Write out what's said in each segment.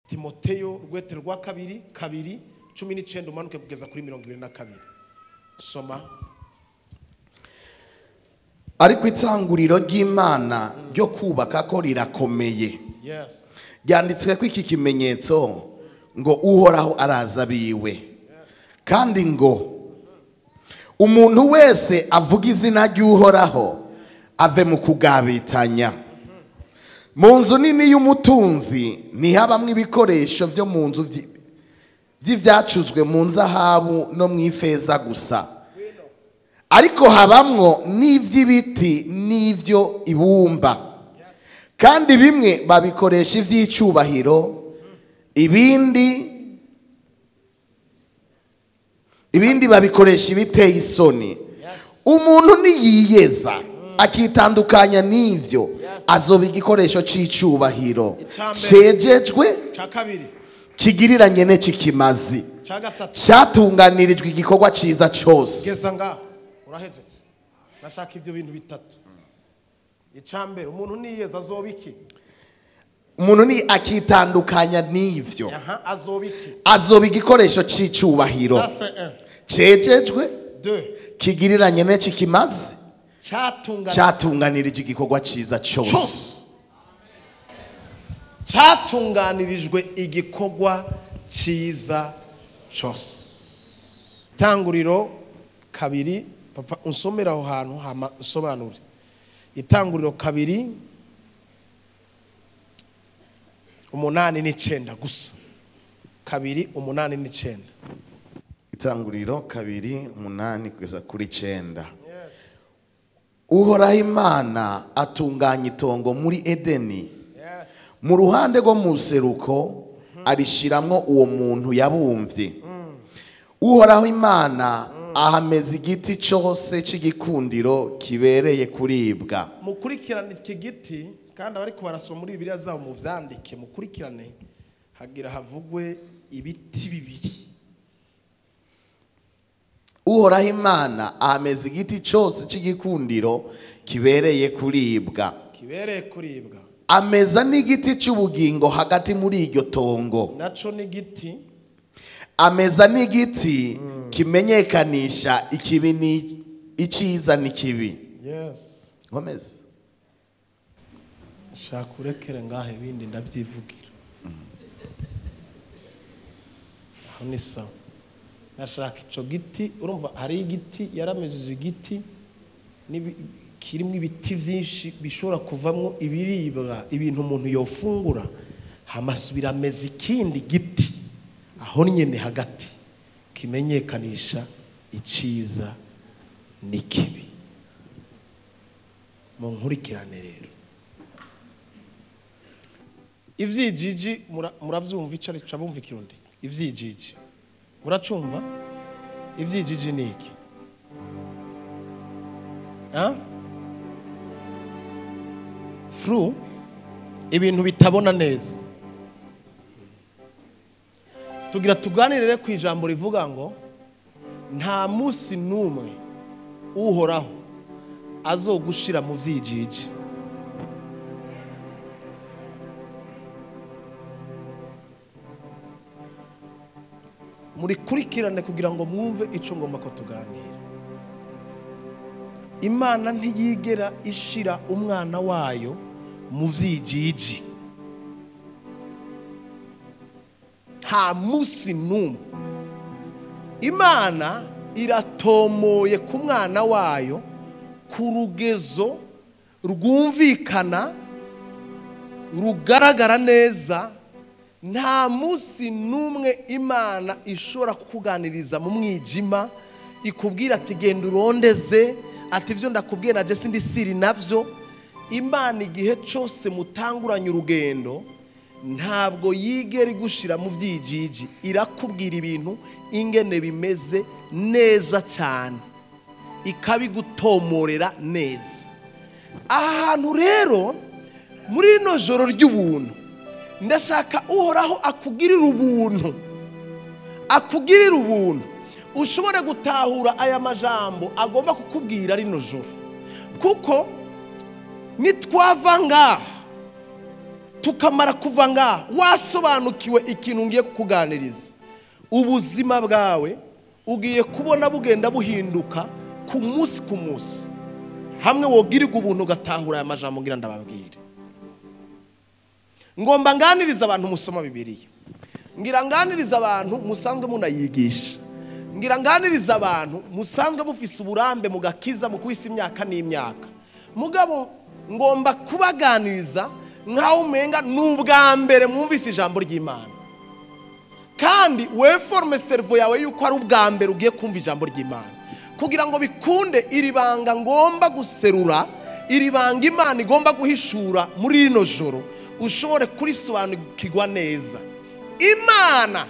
Timoteyo rwete rwa kabiri 2:19 umanuke kugeza kuri 22. Soma. Ariko itanguriro ry'Imana ryo kubaka ko rirakomeye. Yes. Byanditswe ko iki kimenyetso ngo uhoraho araza biwe. Kandi ngo umuntu wese avuga izina ry'uhoraho ave mu kugabitanya. Mu nzu nini y'umutunzi ntihabamwe ibikoresho byo mu nzu by'ibyacuzwe mu nzahabu no mu ifeza gusa, ariko habamwo n'iby'ibiti n'ibyo ibumba, kandi bimwe babikoresha iby'icyubahiro, ibindi babikoresha ibiteye isoni. Umuntu niyiyeza akitandukanya n'ivyo azoba igikoresho cy'icyubahiro cejejwe kigiriranye n'ekikimazi cyatunganirijwe igikorwa ciza cyose. Geza nga uraheje nashaka ivyo bintu bitatu. Icambere umuntu niyeza azoba iki? Umuntu ni akitandukanya n'ivyo azoba iki? Azoba igikoresho cy'icyubahiro cejejwe kigiriranye n'ekikimazi cyatunganirije igikorwa ciza cyose. Cyatunganirijwe igikorwa ciza cyose. Itanguriro 2, papa unsomera aho hantu hama usobanure. Itanguriro 2:8-9 gusa. 2:8-9. Itanguriro 2:8 kugeza kuri 9. Uhoraho Imana atunganya itongo muri Edeni, mu ruhande rwo mu seruko arishiramwo uwo muntu yabumvye. Uhoraho Imana ahameza igiti cyose c'igikundiro kibereye kuribwa. Mukurikirane iki giti kandi abariko barasoma muri Bibiliya zabo mu vyandike, mukurikirane hagira havugwe ibiti bibiri. Uhoraho Imana ahameza igiti cyose c'igikundiro kibereye kuribwa. Ameza n'igiti cy'ubugingo hagati muri iryo tongo. Naco n'igiti. Ameza n'igiti kimenyekanisha ikibi ni iciza n'ikibi. Yes. Gomez. Shaka urekere ngahe bindi ndavyivugira. Aho ni sawa. Nashaka ico giti, urumva hari igiti yaramejeje igiti kirimo ibiti byinshi bishobora kuvamwo ibiribwa, ibintu umuntu yofungura, hamasubira ameze ikindi giti aho nyene hagati kimenyekanisha iciza n'ikibi. Mu nkurikirane rero ivyijiji muravyumva icari cabumva ikirundi. Ivyijiji muracumva? Ivyijiji niki? Fru ibintu bitabona neza. Tugira tuganirire ku ijambo rivuga ngo nta musi numwe uhoraho azogushira mu vyijiji. Muri kurikirane kugira ngo mwumve ico ngomba ko tuganira. Imana ntiyigera ishira umwana wayo mu vyijiji. Nta musi numwe. Imana iratomoye ku mwana wayo ku rugezo rwumvikana rugaragara neza. Nta musi numwe Imana ishobora kukuganiriza mu mwijima ikubwira ati genda urondeze, ati ivyo ndakubwira je sindi siri navyo. Imana igihe cyose mutanguranye urugendo ntabwo yigera igushira mu vyijiji, irakubwira ibintu ingene bimeze neza cyane, ikabigutomorera neza. Ahantu rero muri ino joro ry'ubuntu ndashaka uhoraho akugirira ubuntu, akugirira ubuntu ushobore gutahura aya majambo agomba kukubwira rino joro. Kuko nitwava ngaha tukamara kuva ngaha wasobanukiwe ikintu ngiye kukuganiriza, ubuzima bwawe ugiye kubona bugenda buhinduka ku munsi ku munsi, hamwe wogirirwa ubuntu ugatahura aya majambo ngira ndababwire. Ngomba nganiriza abantu musoma Bibiliya, ngira nganiriza abantu musanzwe munayigisha, ngira nganiriza abantu musanzwe mufise uburambe mugakiza mu kwisi imyaka n'imyaka. Mugabo ngomba kubaganiriza nkaho umenga n'ubwa mbere mwumvise ijambo ry'Imana, kandi weforme servo yawe yuko ari ubwa mbere ugiye kumva ijambo ry'Imana, kugira ngo bikunde iri banga ngomba guserura, iri banga Imana igomba guhishura muri rino joro, ushobore kurisobanukirwa neza. Imana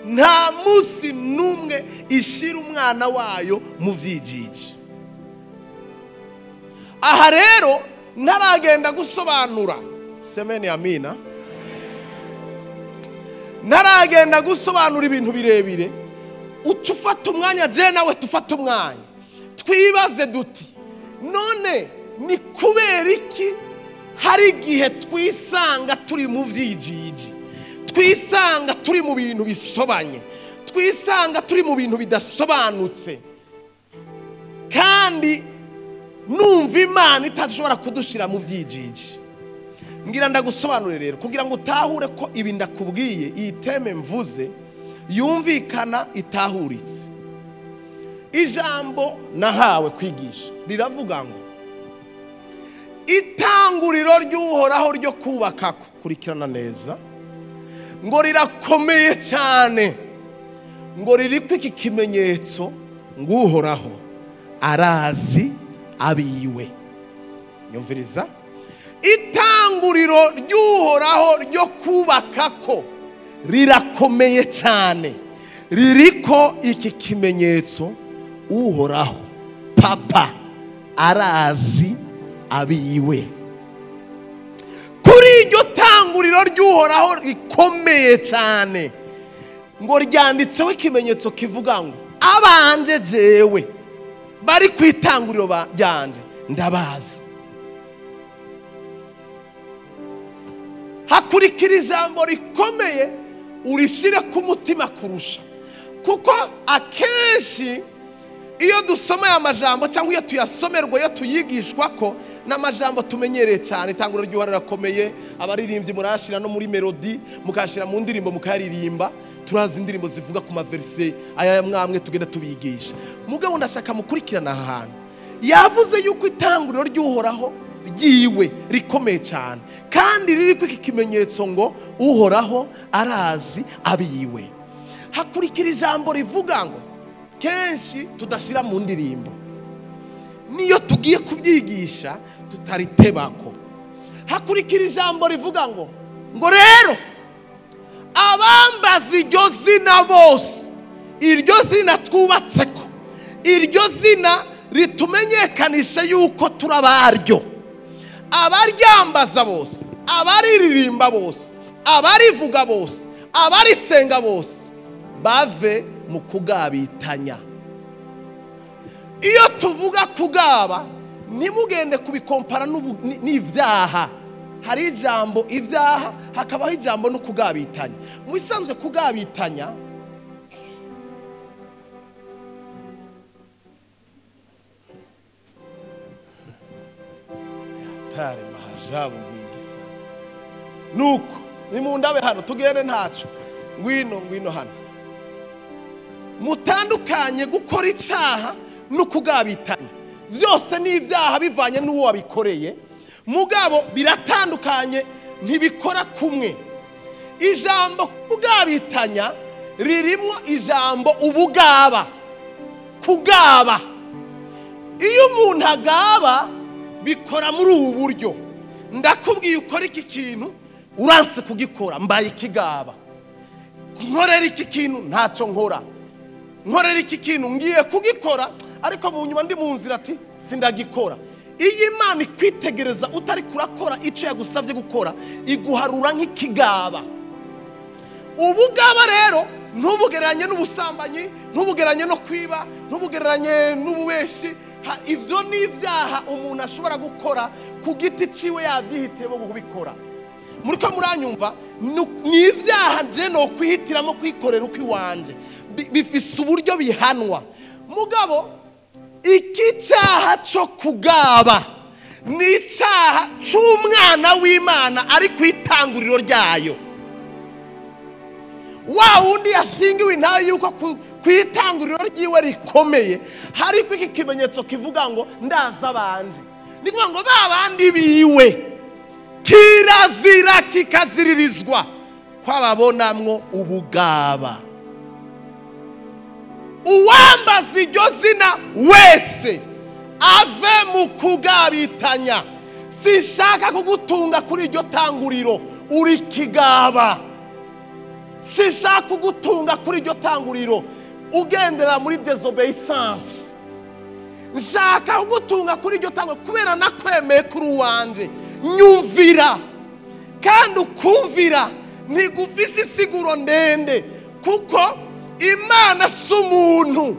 nta munsi numwe ishira umwana wayo muvyijiji. Aha rero ntaragenda gusobanura, semeni amina, ntaragenda gusobanura ibintu birebire, utufata umwanya je nawe tufata umwanya twibaze duti none ni kubera iki hari igihe twisanga turi mu vyijiji, twisanga turi mu bintu bisobanye, twisanga turi mu bintu bidasobanutse, kandi numva Imana itashobora kudushira mu vyijiji. Ngira ndagusobanurire rero kugira ngo utahure ko ibi ndakubwiye, iyi teme mvuze yumvikana itahuritse. Ijambo nahawe kwigisha riravuga ngo itanguriro ry'Uhoraho ryo kubakako, kurikirana neza, ngo rirakomeye cyane, ngo ririko iki kimenyetso, ngo Uhoraho arazi abiwe. Nyumviriza, itanguriro ry'Uhoraho ryo kubakako rirakomeye cyane, ririko iki kimenyetso, Uhoraho papa arazi abiwe. Kuri iryo tanguriro ry'Uhoraho rikomeye cyane, ngo ryanditseho ikimenyetso kivuga ngo abanje jewe bari kwitanguriro ryanje ndabazi. Hakurikira ijambo rikomeye urishire ku mutima kurusha, kuko akenshi iyo dusoma aya majambo cyangwa iyo tuyasomerwa, iyo tuyigishwa ko n'amajambo tumenyereye cyane, itanguriro ry'Uhoraho rirakomeye, abaririmbyi murashira no muri melody mukashira mu ndirimbo mukaririmba, turazi indirimbo zivuga ku maverse aya mwamwe tugenda tubigisha. Mugabo ndashaka mukurikirana ahantu yavuze yuko itanguriro ry'Uhoraho ryiwe rikomeye cyane, kandi ririko iki kimenyetso ngo Uhoraho arazi abiwe. Hakurikira ijambo rivuga ngo kenshi tudashira mu ndirimbo, niyo tugiye kubyigisha tutaritebako. Hakurikira ijambo rivuga ngo rero abambaza iryo zina bose, iryo zina twubatseko, iryo zina ritumenyekanisha yuko turabaryo, abaryambaza bose, abariririmba bose, abarivuga bose, abarisenga bose bave mu kugabitanya. Iyo tuvuga kugaba ntimugende kubikompara n'ivyaha. Hari ijambo ivyaha, hakabaho ijambo no kugabitanya. Musanzwe kugabitanya tare mahajabu bingisa nuko nimundabe hano tugende ntaco, ngwino hano. Mutandukanye gukora icyaha no kugabitanya, byose ni ivyaha bivanye n'uwo wabikoreye, mugabo biratandukanye, ntibikora kumwe. Ijambo kugabitanya ririmo ijambo ubugaba, kugaba. Iyo umuntu agaba bikora muri ubu buryo, ndakubwiye ukora iki kintu uranse kugikora, mbaye ikigaba. Nkorera iki kintu ntacyo nkora, nkorera iki kintu ngiye kugikora, ariko mu nyuma ndi mu nzira ati sindagikora. Iyi Imana ikwitegereza utari kurakora icyo yagusabye gukora, iguharura nk'ikigaba. Ubugaba rero ntubugereranye n'ubusambanyi, ntubugereranye no kwiba, ntubugereranye n'ububeshi. Ivyo ni ivyaha umuntu ashobora gukora ku giti ciwe yavyihitiyemo kubikora. muriko muranyumva ni ivyaha nje no kwihitiramo kwikorera uko iwanje bifise uburyo bihanwa. Mugabo iki cyaha cyo kugaba ni icyaha cy'umwana w'Imana ari kwitanguriro ryayo. Wa wundi yashingiwe intayo yuko kwitanguriro ryiwe rikomeye hari iki kimenyetso kivuga ngo ndaza abanje. Ni kuvuga ngo babandi biwe kirazira kikaziririzwa kwababonamwo ubugaba. Uwambaza iryo zina wese ave mu kugabitanya. Sinshaka kugutunga kuri iryo tanguriro uri kigaba. Sinshaka kugutunga kuri iryo tanguriro ugendera muri désobéissance. Nshaka kugutunga kuri iryo tanguriro kubera nakwemeye kuri uwanje. Nyumvira kandi ukumvira ntigufise isiguro ndende kuko Imana si umuntu.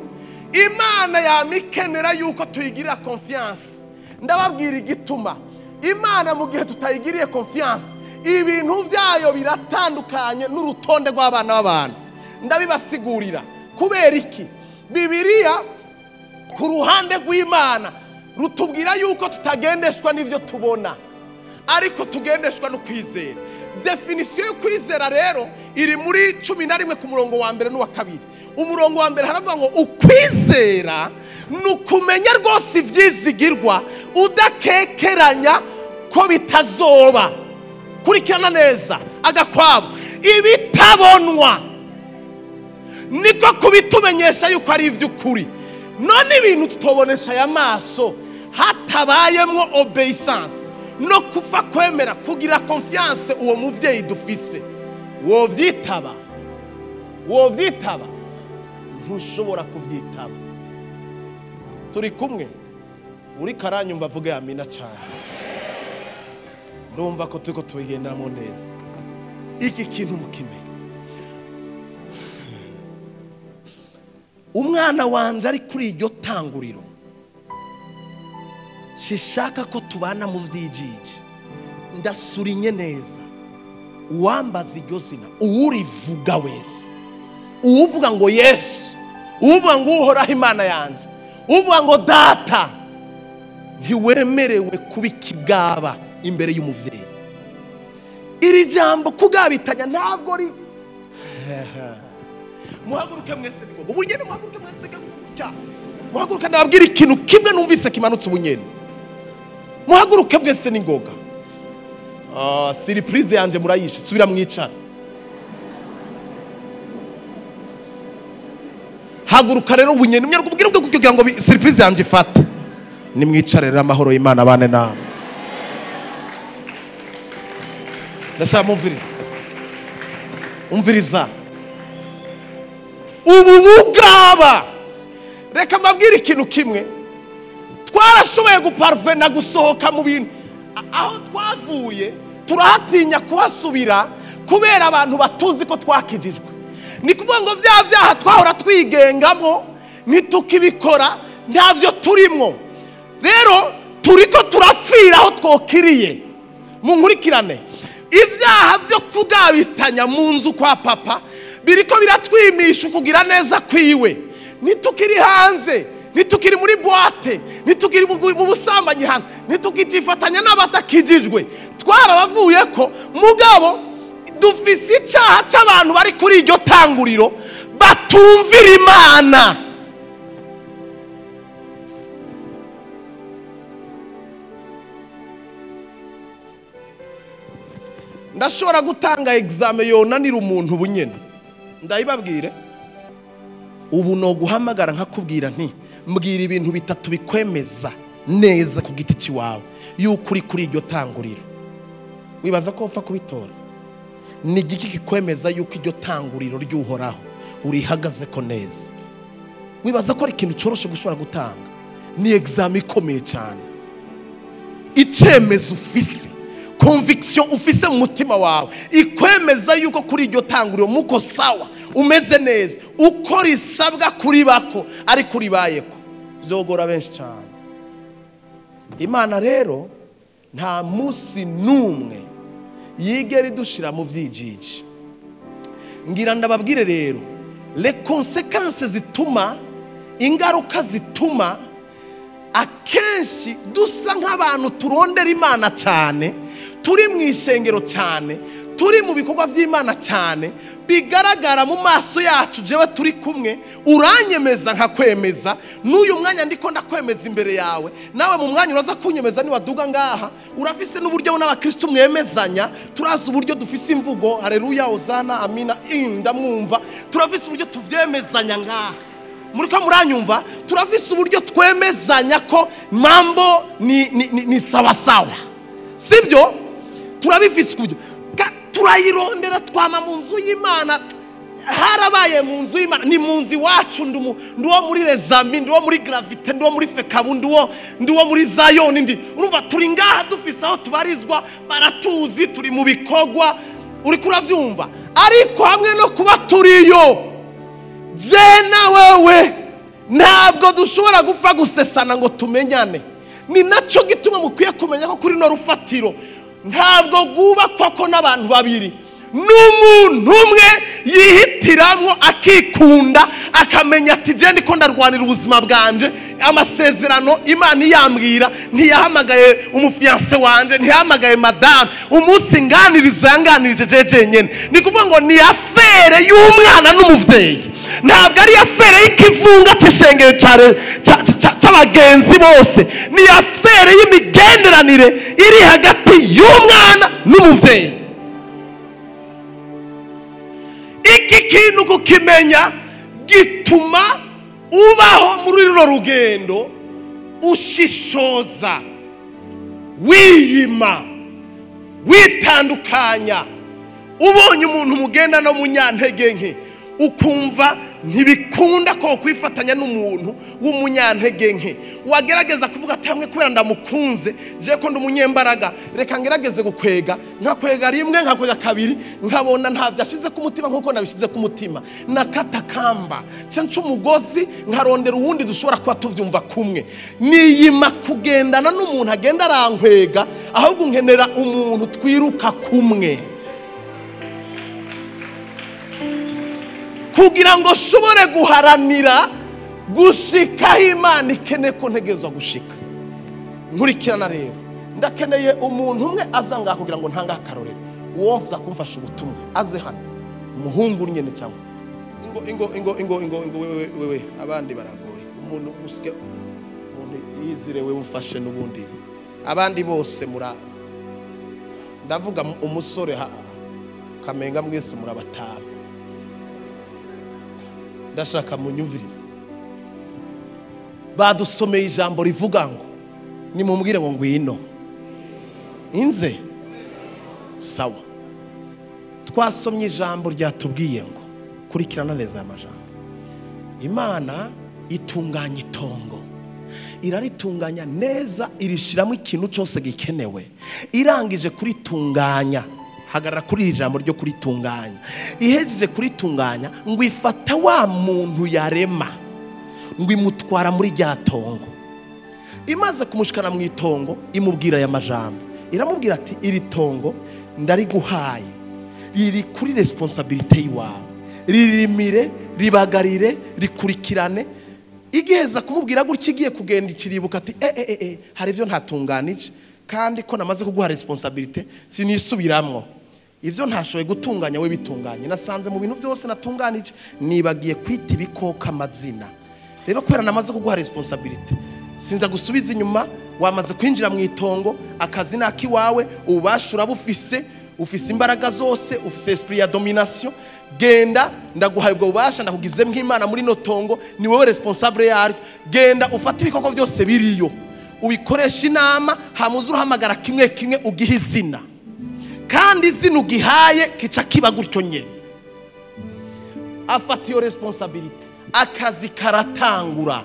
Imana yamikenera yuko tuyigira confiance. Ndababwira igituma Imana mu gihe tutayigiriye confiance ibintu byayo biratandukanye n'urutonde rw'abana b'abantu. Ndabibasigurira kubera iki Bibiliya ku ruhande rw'Imana rutubwira yuko tutagendeshwa n'ivyo tubona ariko tugendeshwa no kwizera. Definition yo kwizera rero iri muri 11 ku murongo wa mbere n'uwa kabiri. Umurongo wa mbere haravuga ngo ukwizera nukumenya rwose ivyizigirwa udakekeranya ko bitazoba. Kurikirana neza agakwabo ibitabonwa niko kubitumenyesha yuko ari ivy'ukuri. None ibintu tutobonesha ya maso hatabayemwo obeissance no kufa kwemera kugira confiance uwo muvyeyi dufise wovyitaba ntushobora kuvyitaba. Turi kumwe uri karanyumva avuge amina cyane. Ndumva ko turiko tubigenderamo neza. Iki kintu mukime umwana wanje ari kuri iryo tanguriro shishaka ko tubana mu vyijiji. Ndasurinye neza uwambaza iryo zina uwurivuga wese uvuga ngo Yesu uvuga ngo uhoraho Imana yanje uvuga ngo data ntiwemerewe kuba ikigaba imbere y'umuvyeyi. Iri jambo kugabitanya ntabwo ri muhaguruke mwese nigo ubunyene muhaguruke mwese gutya muhaguruke ndababwira ikintu kimwe numvise kimanutse ubunyene muhaguruke mwese ningoga. Surprise yanje murayishe subira mwicara. Haguruka rero ubunyene umwe kubwira bwo kugira ngo surprise yanje ifata ni mwicarera amahoro y'Imana bane nawe. Ndashaka umviriza ubu bugaba. Reka mbabwira ikintu kimwe twarashoboye guparvena gusohoka mu bintu aho twavuye turahatinya kuhasubira kubera abantu batuzi ko twakijijwe. Ni kuvuga ngo vyaha twahora twigengamo nitukibikora ntavyo turimo. Rero turiko turafira aho twokiriye. Munkurikirane ivyaha vyo kugabitanya mu nzu kwa papa biriko biratwimisha kugira neza kwiwe. Nitukiri hanze, nitukiri muri boîte, nitukiri mu busambanyi hanze, nitukijifatanya n'abatakijijwe. Twarabavuye ko mugabo dufise icyaha cy'abantu bari kuri iryo tanguriro batumvira Imana. Ndashobora gutanga examen yonanira umuntu bunyene ndayibabwire ubu no guhamagara nkakubwira nti mbwira ibintu bitatu bikwemeza neza ku giti ciwawe yuko uri kuri iryo tanguriro. Wibaza ko upfa kubitora? Ni igiki kikwemeza yuko iryo tanguriro ry'uhoraho urihagaze ko neza? Wibaza ko ari ikintu cyoroshe gushobora gutanga? Ni examen ikomeye cyane. Icyemezo ufise, conviction ufise mu mutima wawe ikwemeza yuko kuri iryo tanguriro muko sawa umeze neza uko risabwa kuri bako ari kuri bayeko vyogora benshi cyane. Imana rero nta musi numwe yigera idushira mu vyijiji. Ngira ndababwire rero les conséquences zituma, ingaruka zituma akenshi dusa nk'abantu turondera Imana cyane, turi mu ishengero cyane, turi mu bikorwa vy'Imana cyane, bigaragara mu maso yacu jewe turi kumwe, uranyemeza nkakwemeza, n'uyu mwanya ndiko ndakwemeza imbere yawe, nawe mu mwanya uraza kunyemeza ni waduga ngaha, urafise n'uburyo n'abakristo mwemezanya, turazi uburyo dufise imvugo, haleluya, hosana, amina, ndamwumva, turafise uburyo tuvyemezanya ngaha. Muriko muranyumva, turafise uburyo twemezanya ko mambo ni sawa sawa, sibyo? Turabifise uburyo turayirondera, twama mu nzu y'Imana, harabaye mu nzu y'Imana, ni mu nzu iwacu, nduwo muri Rezami, nduwo muri Gravite, nduwo muri Fekabu, nduwo muri Zayoni, urumva turi ngaha dufise aho tubarizwa, baratuzi, turi mu bikogwa, uri kuravyumva. Ariko hamwe no kuba turiyo, je na wewe ntabwo dushobora gupfa gusesana ngo tumenyane. Ni naco gituma mukwiye kumenya ko kuri no rufatiro ntabwo gubakwa ko n'abantu babiri, n'umuntu umwe yihitiramwo akikunda, akamenya ati je ndiko ndarwanira ubuzima bwanje, amasezerano Imana iyambwira, ntiyahamagaye umufiance wanje, ntiyahamagaye madame, umunsi nganiriza yanganirije jeje nyene. Ni kuvuga ngo ni afere y'umwana n'umuvyeyi, ntabwo ari afere y'ikivunga cy'ishengero cy'abagenzi bose, ni afere y'imigenderanire iri hagati y'umwana n'umuvyeyi. Iki kintu kukimenya gituma ubaho muri runo rugendo ushishoza, wiyima, witandukanya. Ubonye umuntu mugenda no munyantege nke, ukumva ntibikunda ko kwifatanya n'umuntu w'umunyantege nke, wagerageza kuvuga ati hamwe kubera ndamukunze, je ko ndumunyembaraga, reka ngerageze gukwega, nkakwega rimwe, nkakwega kabiri, nkabona ntavyo ashize ku mutima nkuko nabishize ku mutima, nakatakamba cyancu umugozi, nkarondera uwundi dushobora kuba tuvyumva kumwe. Niyima kugendana n'umuntu agenda arankwega, ahubwo nkenera umuntu twiruka kumwe, kugira ngo shobore guharanira gushika Imana ikene ko ntegezwa gushika. Nkurikirana rero, ndakeneye umuntu umwe azanga kugira ngo ntanga akarorero, womva kumfasha ubutumwa, aze hano, umuhungu nyene cyangwa ingo wewe abandi baragoye, umuntu usike umuntu yizire wewe ufashe n'ubundi, abandi bose mura, ndavuga umusore kamenga mwese murabatama, ndashaka munyumvirize. Badusomeye ijambo rivuga ngo nimumbwire ngo ngwino inze sawa. Twasomye ijambo ryatubwiye ngo kurikirana neza amajambo. Imana itunganya itongo, iraritunganya neza, irishiramo ikintu cyose gikenewe. Irangije kuritunganya, hagarara kuri ijambo ryo kuritunganya, ihejeje kuritunganya ngo ifata wa muntu yarema, ngo imutwara muri rya tongo. Imaze kumushikana mu itongo, imubwira aya majambo, iramubwira ati iri tongo ndariguhaye, riri kuri responsabilité yiwawe, ririmire, ribagarire, rikurikirane. Igiheza kumubwira gutya, igiye kugenda ikiribuka ati hari ivyo ntatunganije, kandi ko namaze kuguha responsabilité sinisubiramwo, ivyo ntashoboye gutunganya we bitunganye, nasanze mu bintu byose natunganije nibagiye kwita ibikoka amazina. Rero kwera namaze kuguha responsabilité, sinza gusubiza inyuma, wamaze kwinjira mu itongo, akazi nakiwawe, ubashura bufise, ufise imbaraga zose, ufise esprit ya domination. Genda ndaguhaye ubwo bubasha, ndakugize nk'Imana muri no tongo, ni wowe responsable yaryo. Genda ufate ibikoko byose biriyo, ubikoresha inama, hamuze uruhamagara kimwe kimwe ugihe izina, kandi izina ugihaye kica kiba gutyo nyene. Afata iyo responsabilité, akazi karatangura.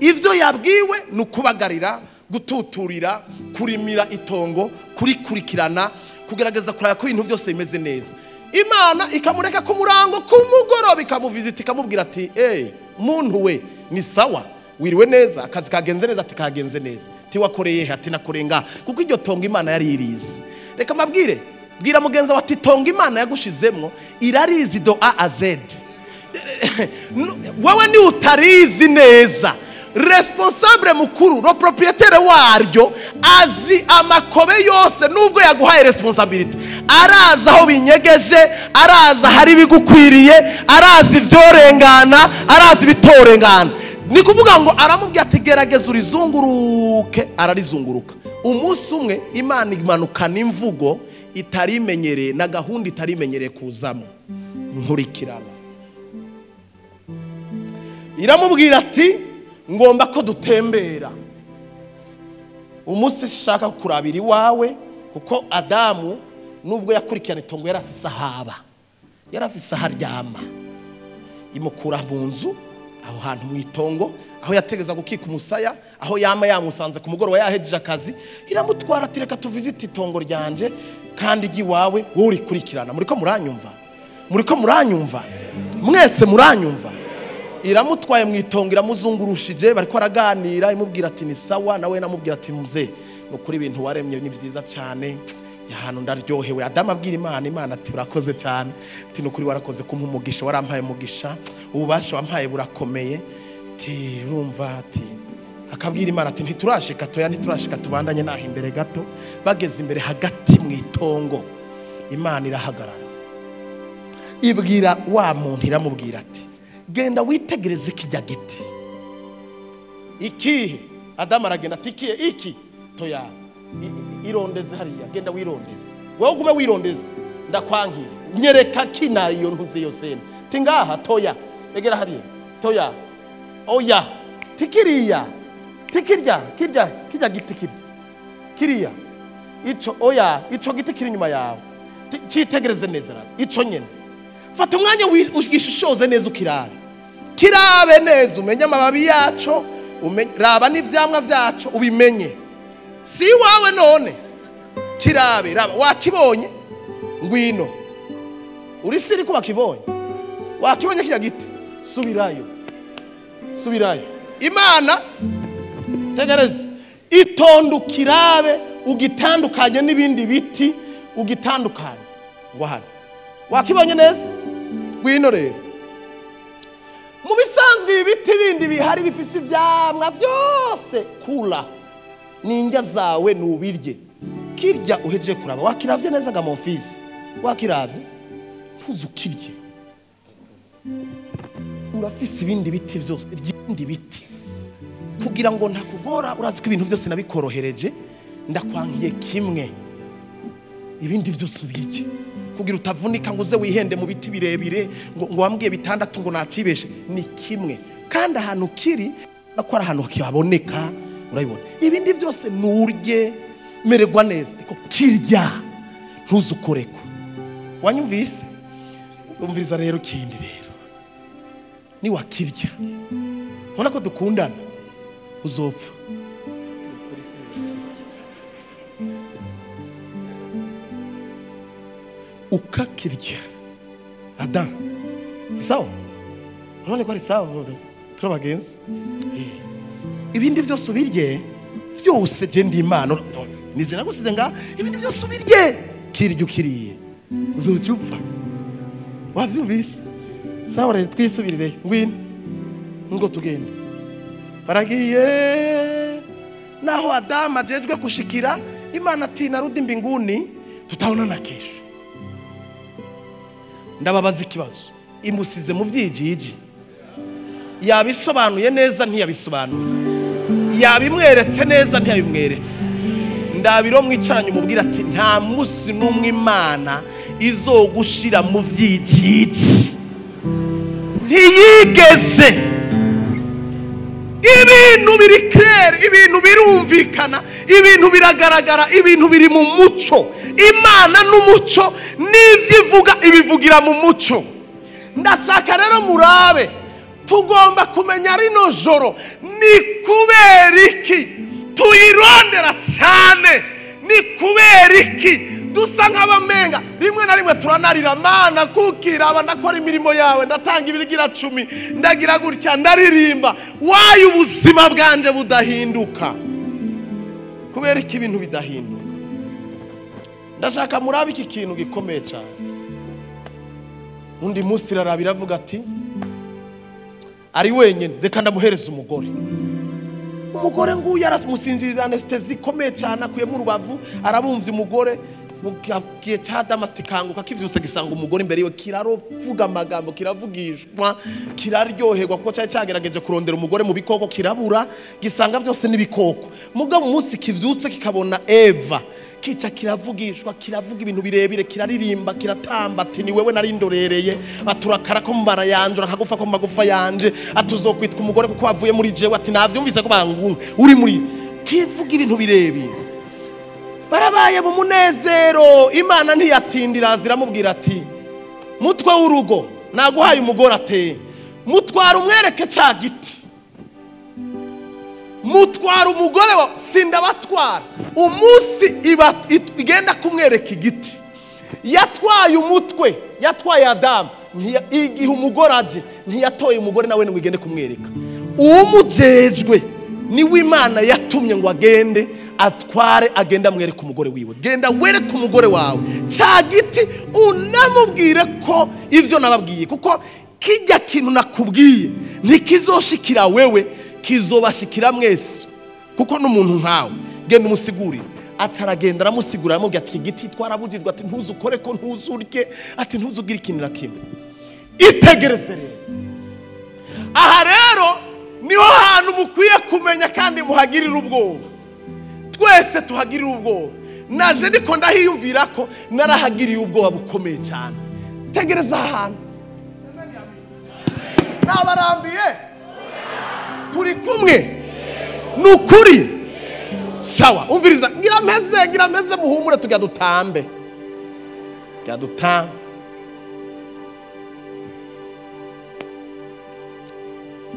Ivyo yabwiwe nukubagarira, gututurira, kurimira itongo, kurikurikirana, kugerageza kuraba ko ibintu byose bimeze neza. Imana ikamureka ku murango, ku mugoroba ikamuvizita, ikamubwira ati muntu we ni sawa, wiriwe neza, akazi kagenze neza, ati kagenze neza, ti wakoreye he, ati nakorenga, kuko iryo tongo Imana yari irizi. Reka mabwire, bwira mugenzi wati tonga Imana yagushizemwo irarizi do A a Z. Wewe ni utarizi neza, responsable mukuru no propriétaire waryo azi amakobe yose nubwo yaguhaye responsibility, araza aho binyegeje, araza hari bigukwiriye, arazi ivyorengana, arazi bitorengana. Ni kuvuga ngo aramubwira ati gerageza urizunguruke, ararizunguruka. Umunsi umwe Imana imanukana imvugo itarimenyereye na gahunda itarimenyereye kuzamo, nkurikirana. Iramubwira ati ngomba ko dutembera. Umunsi shaka kurabira iwawe kuko Adamu nubwo yakurikirana itongo yarafise ahaba, yarafise aharyama. Imukura mu nzu aho hantu mu itongo aho yategeza gukika umusaya, aho yama yamusanze ku mugoroba yahejeje akazi. Iramutwara ati reka tuvizite itongo ryanje kandi giwawe wowe uri kurikirana. Muriko muranyumva? Muriko muranyumva? Mwese muranyumva? Iramutwaye mu itongo iramuzungurushije, bariko araganira, imubwira ati ni sawa, nawe namubwira ati muze nukuri ibintu waremye ni vyiza cyane, yahantu ndaryohewe. Adamu abwira Imana, Imana ati urakoze cyane, ati nukuri warakoze kumpa umugisha, warampaye umugisha, ububasha wampaye burakomeye. Ati urumva, ati akabwira Imana ati ntiturashika toya, ntiturashika tubandanye naho imbere gato. Bageze imbere hagati mu itongo, Imana irahagarara ibwira wa muntu, iramubwira ati genda witegereze kijya giti. Iki Adamu aragenda ati iki toya irondeze hariya, genda wirondeze, wowe ugume wirondeze, ndakwankira nyereka kina iyo ntuze yose tingaha toya, egera hariya toya, oya tikiriya tikirya kijya giti kiriya ico, oya ico giti kiri nyuma yawe, citegereze neza ico nyene. Fata umwanya ugishishoze neza, kirabe neza, umenye amababi yaco, raba n'ivyamwa vyaco ubimenye. Si wawe none kirabe, raba wakibonye, ngwino uri siri ko wakibonye, wakibonye kijya giti, subirayo. Imana tegereze itondo kirabe, ugitandukanye n'ibindi biti, ugitandukanye ngo hano wakibonye neza, ngwino rero. Mu bisanzwe ibiti bindi bihari bifise ivyamwa vyose kula ninjya zawe nubirye, kirya uheje kuraba, wakiravye neza ga monfils, wakiravye ntuzukirye. Urafise ibindi biti vyose, ibindi biti kugira ngo ntakugora, urazi ko ibintu vyose nabikorohereje, ndakwankiye kimwe, ibindi vyose ubirye kugira utavunika ngo uze wihende mu biti birebire ngo wambwiye bitandatu ngo natibeshe. Ni kimwe kandi ahantu kiri nako ari ahantu kiboneka, urabibona. Ibindi byose nurye mererwa neza, ariko kirya ntuzukoreko. Wanyumvise? Umviriza rero kindi rero, ni wakirya ubona ko dukundana uzopfa. Ukakirya Adamu, isawa? Urabona ko ari sawa, turabagenzi. Ibindi byose ubirye byose, je ndi Imana nize nagusize nga, ibindi byose ubirye, kirya ukiriye uzocupfa. Wavyumvise? Sawa rero twisubirire, ngwino ngo tugende. Baragiye naho Adamu ajejwe gushikira, Imana ati narudi mbinguni tutaonana kesho. Ndababaza ikibazo, imusize mu vyijiji, yabisobanuye neza ntiyabisobanuye, yabimweretse neza ntiyabimweretse. Ndabiro mwicaranye umubwira ati nta musi n'umwe Imana izogushira mu vyijiji, ntiyigeze. Ibintu biri clair, ibintu birumvikana, ibintu biragaragara, ibintu biri mu muco. Imana n'umuco nivyivuga ibivugira mu muco. Ndashaka rero murabe, tugomba kumenya rino joro ni kubera iki tuyirondera cyane, ni kubera iki dusa nk'abamenga rimwe na rimwe turanarira. Mana kukiraba ndakora imirimo yawe, ndatanga ibirigira 10, ndagira gutya, ndaririmba, waye ubuzima bwanje budahinduka. Kubera iki ibintu bidahinduka? ndashaka murabe iki kintu gikomeye cyane. Undi munsi irarabira avuga ati ari wenyine reka ndamuhereza umugore. Umugore nguyu yaramusinjiriza anesthesia ikomeye cyane akuye mu rubavu arabumvye umugore mugiye cyadamati kanguka kivyutse gisanga umugore imbere yiwe kiravuga amagambo kiravugishwa kiraryoherwa kuko cyari cyagerageje kurondera umugore mu bikoko kirabura gisanga byose n'ibikoko. Mugabo umunsi kivyutse kikabona Eva kica kiravugishwa kiravuga ibintu birebire kiraririmba kiratamba ati ni wewe narindorereye aturakara ko mbara yanje akagufa ko magufa yanje atuzokwitwa umugore kuko wavuye muri jewe ati navyumvise ko bangunga uri muri kivuga ibintu birebire. Barabaye mu munezero. Imana ntiyatindira ziramubwira ati mutwe w'urugo naguhaye umugore ateye mutwara umwereke cya giti mutwara umugore wa sindabatwara. Umunsi igenda kumwereka igiti yatwaye umutwe yatwaye Adamu igihe umugore aje ntiyatoye umugore nawe ngo igende kumwereka. Uwumujejwe niwe Imana yatumye ngo agende atware agenda amwereka umugore wiwe. Genda wereka umugore wawe cya giti unamubwire ko ivyo nababwiye kuko kijya kintu nakubwiye ntikizoshikira wewe kizobashikira mwese kuko n'umuntu nkawe. Genda umusigurire. Ataragenda aramusigura aramubwira ati igiti twarabujijwe ati ntuzukore ko ntuzurye ati ntuzugire ikintu na kimwe. Itegereze rero. Aha rero niho hantu mukwiye kumenya kandi muhagirira ubwoba. Twese tuhagirira ubwoba. Naje ndiko ndahiyumvira ko narahagiriye ubwoba bukomeye cyane. Tegereza ahantu. Nabarambiye. Turi kumwe. Nukuri. Sawa, umviriza ngira meze muhumure tujya dutambe. Tujya dutambe.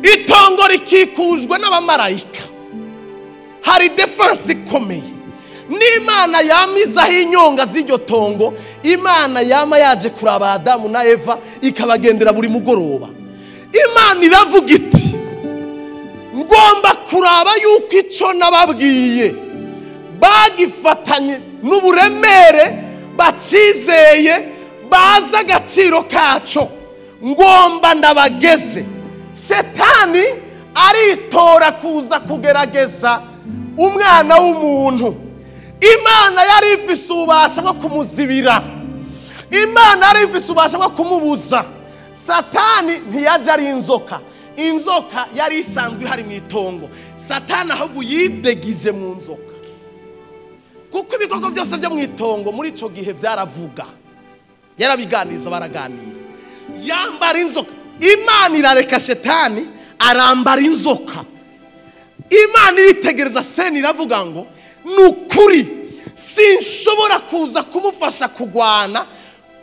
Itongo rikikujwe n'abamarayika. Hari defense ikomeye. N'Imana yamizaho inyonga z'iryo tongo. Imana yama yaje kuraba Adamu na Eva ikabagendera buri mugoroba. Imana iravuga iti ngomba kuraba yuko ico nababwiye bagifatanye n'uburemere bacizeye baza agaciro kaco ngomba ndabageze. Setani aritora kuza kugerageza umwana w'umuntu. Imana yari ifise ububasha bwo kumuzibira. Imana yari ifise ububasha bwo kumubuza. Satani ntiyaje ari inzoka. Inzoka yari isanzwe hari mu itongo. Satani ahubwo yidegije mu nzoka. Kuko ibikoko byose byo mu itongo muri ico gihe byaravuga. Yarabiganiza baraganira. Yambara inzoka. Imana irareka Shetani arambara inzoka. Imana iritegereza seni iravuga ngo nukuri sinshobora kuza kumufasha kugwana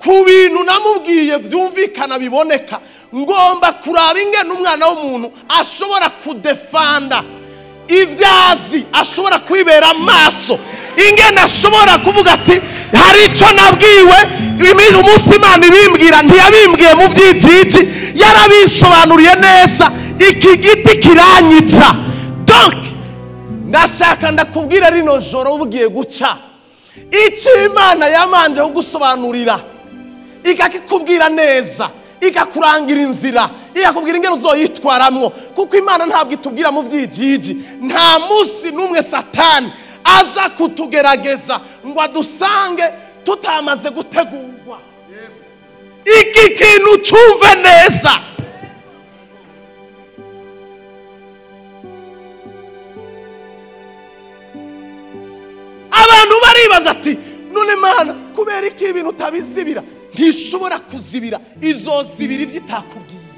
ku bintu namubwiye vyumvikana biboneka. Ngomba kuraba ingene umwana w'umuntu ashobora kudefanda ivyazi ashobora kwibera amaso ingene ashobora kuvuga ati hari ico nabwiwe umunsi Imana ibimbwira ntiyabimbwiye mu vy'ijiji yarabisobanuriye neza iki giti kiranyitsa. Donc ndashaka ndakubwira rino joro ubugiye guca ico Imana yamanje kugusobanurira ikakikubwira neza ikakurangira inzira ikakubwira ingene uzoyitwaramwo kuko Imana ntabwo itubwira mu vy'ijiji. Nta musi numwe Satani aza kutugerageza ngo adusange tutamaze gutegurwa. Iki kintu cyumve neza. Abantu baribaza ati none Mana kubera iki ibintu utabizibira? Ntishobora kuzibira. Izozibira ivyo itakubwiye.